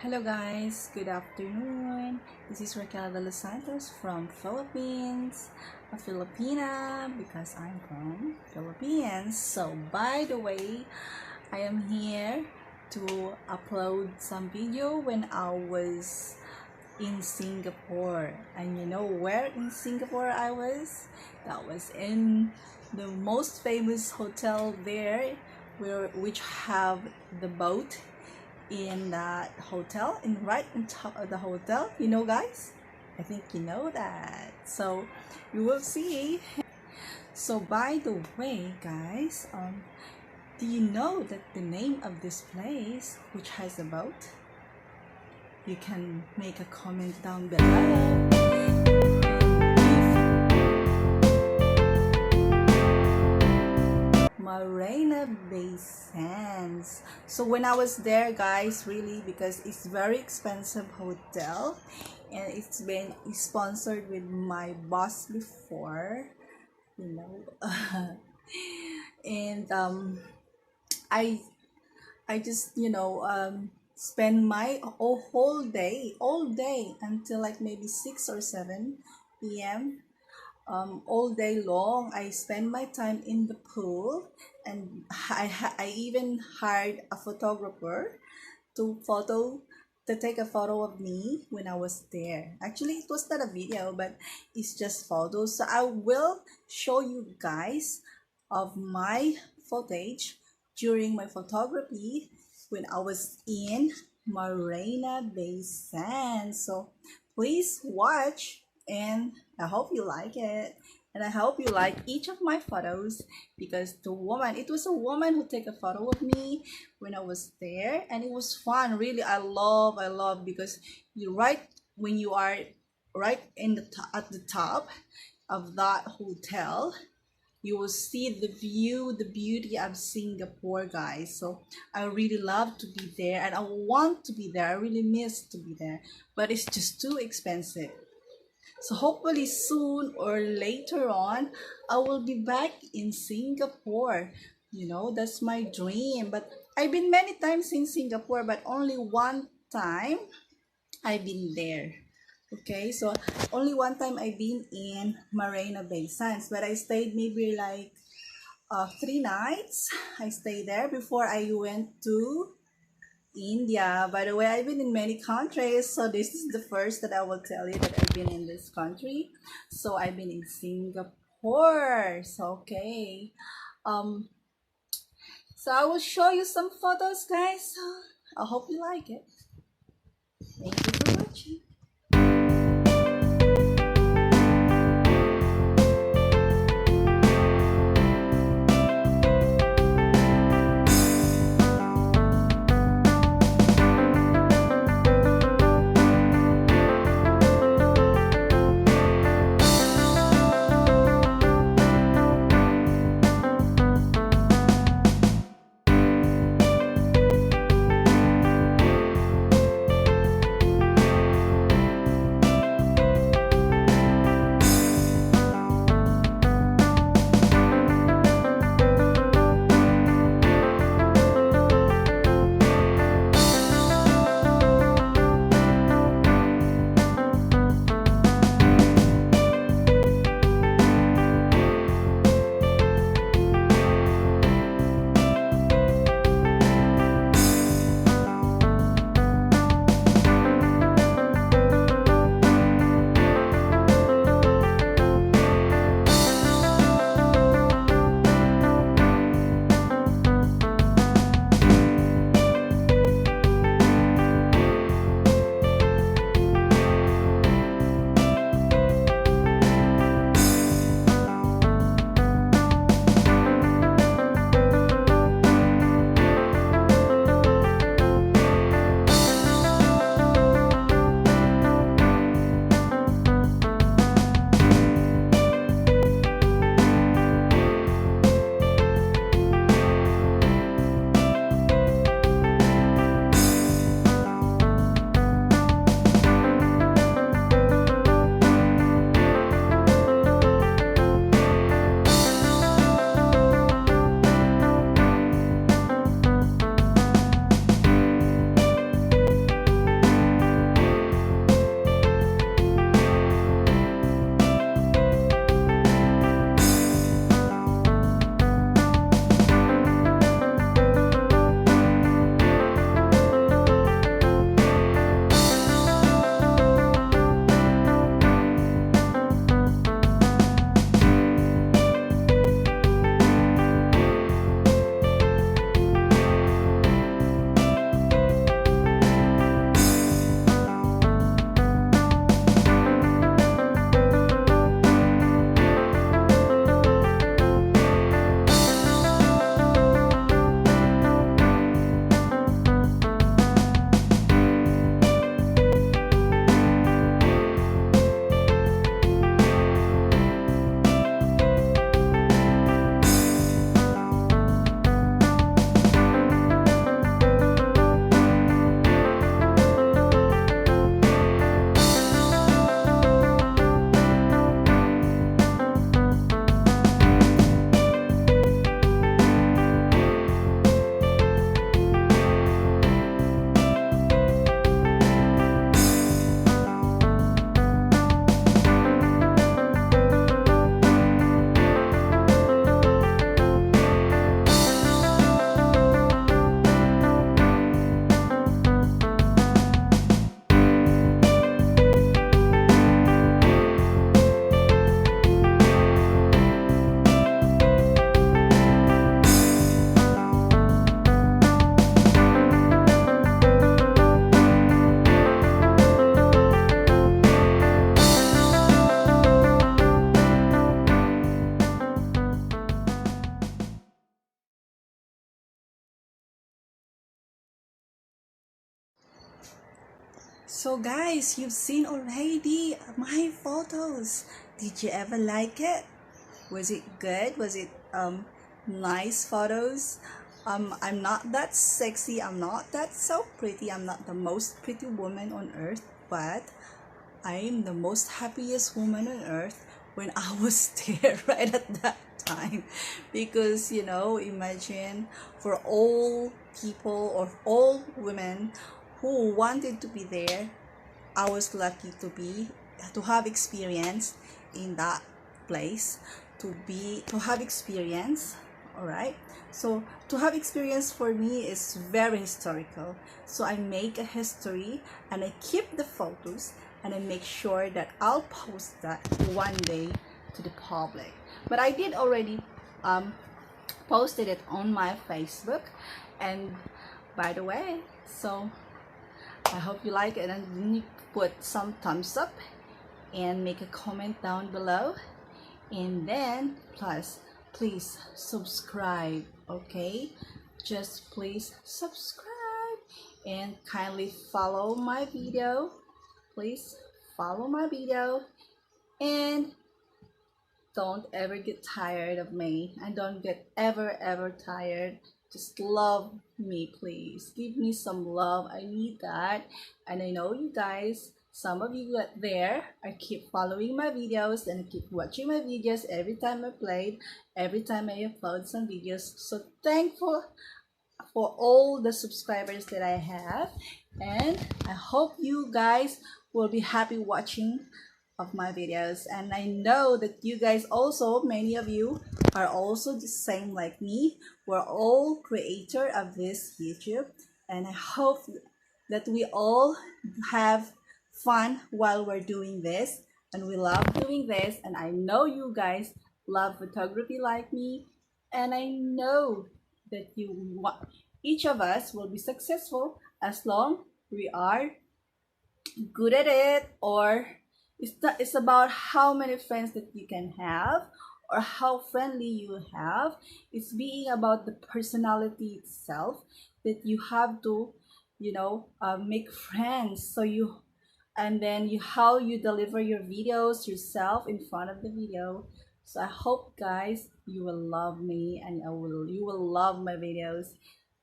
Hello guys, good afternoon. This is Raquel de los Santos from Philippines, a Filipina because I'm from Philippines. So by the way, I am here to upload some video when I was in Singapore. And you know where in Singapore I was? That was in the most famous hotel there, which have the boat in that hotel, in right on top of the hotel, guys, I think you know that, so you will see. So by the way guys, do you know that the name of this place which has a boat? You can make a comment down below. Marina Bay Sands. So when I was there guys, really, because it's very expensive hotel and it's been sponsored with my boss before, and I just spend my whole day, all day until like maybe 6 or 7 p.m. All day long. I spend my time in the pool, and I even hired a photographer to take a photo of me when I was there. Actually, it was not a video, but it's just photos. So I will show you guys of my footage during my photography when I was in Marina Bay Sands. So please watch, and I hope you like it. And I hope you like each of my photos, because it was a woman who took a photo of me when I was there, and it was fun. Really, I love because when you are right at the top of that hotel, you will see the view, the beauty of Singapore, guys. So I really love to be there, and I want to be there. I really miss to be there, but it's just too expensive. So hopefully soon or later on, I will be back in Singapore. That's my dream. But I've been many times in Singapore, but only one time I've been there. Okay, so only one time I've been in Marina Bay Sands, but I stayed maybe like 3 nights. I stayed there before I went to India. By the way, I've been in many countries, so this is the first that I will tell you that I've been in this country. So I've been in Singapore. So okay. So I will show you some photos, guys. I hope you like it. Thank you for watching. So guys, you've seen already my photos. Did you ever like it? Was it good? Was it nice photos? I'm not that sexy, I'm not that so pretty, I'm not the most pretty woman on earth, but I am the most happiest woman on earth when I was there right at that time. Because, imagine for all people or all women who wanted to be there, I was lucky to have experience in that place, to have experience. All right, so to have experience for me is very historical. So I make a history and I keep the photos and I make sure that I'll post that one day to the public. But I did already posted it on my Facebook. And by the way, so I hope you like it, and you put some thumbs up and make a comment down below, and then plus please subscribe. Okay, just please subscribe and kindly follow my video. Please follow my video, and don't ever get tired of me, and don't get ever tired. Just love me, please. Give me some love. I need that. And I know you guys, some of you there are keep following my videos and keep watching my videos every time I played, every time I upload some videos. So thankful for all the subscribers that I have, and I hope you guys will be happy watching of my videos. And I know that you guys also, many of you are also the same like me. We're all creator of this YouTube, and I hope that we all have fun while we're doing this, and we love doing this. And I know you guys love photography like me, and I know that each of us will be successful as long we are good at it. Or it's about how many friends that you can have or how friendly you have. It's being about the personality itself, that you have to make friends. So you, and then you, how you deliver your videos yourself in front of the video. So I hope guys you will love me, and you will love my videos,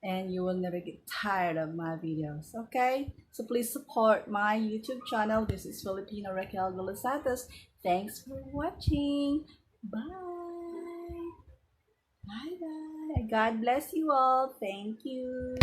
and you will never get tired of my videos. Okay, so please support my YouTube channel. This is Filipina Raquel de los Santos. Thanks for watching. Bye bye. God bless you all. Thank you.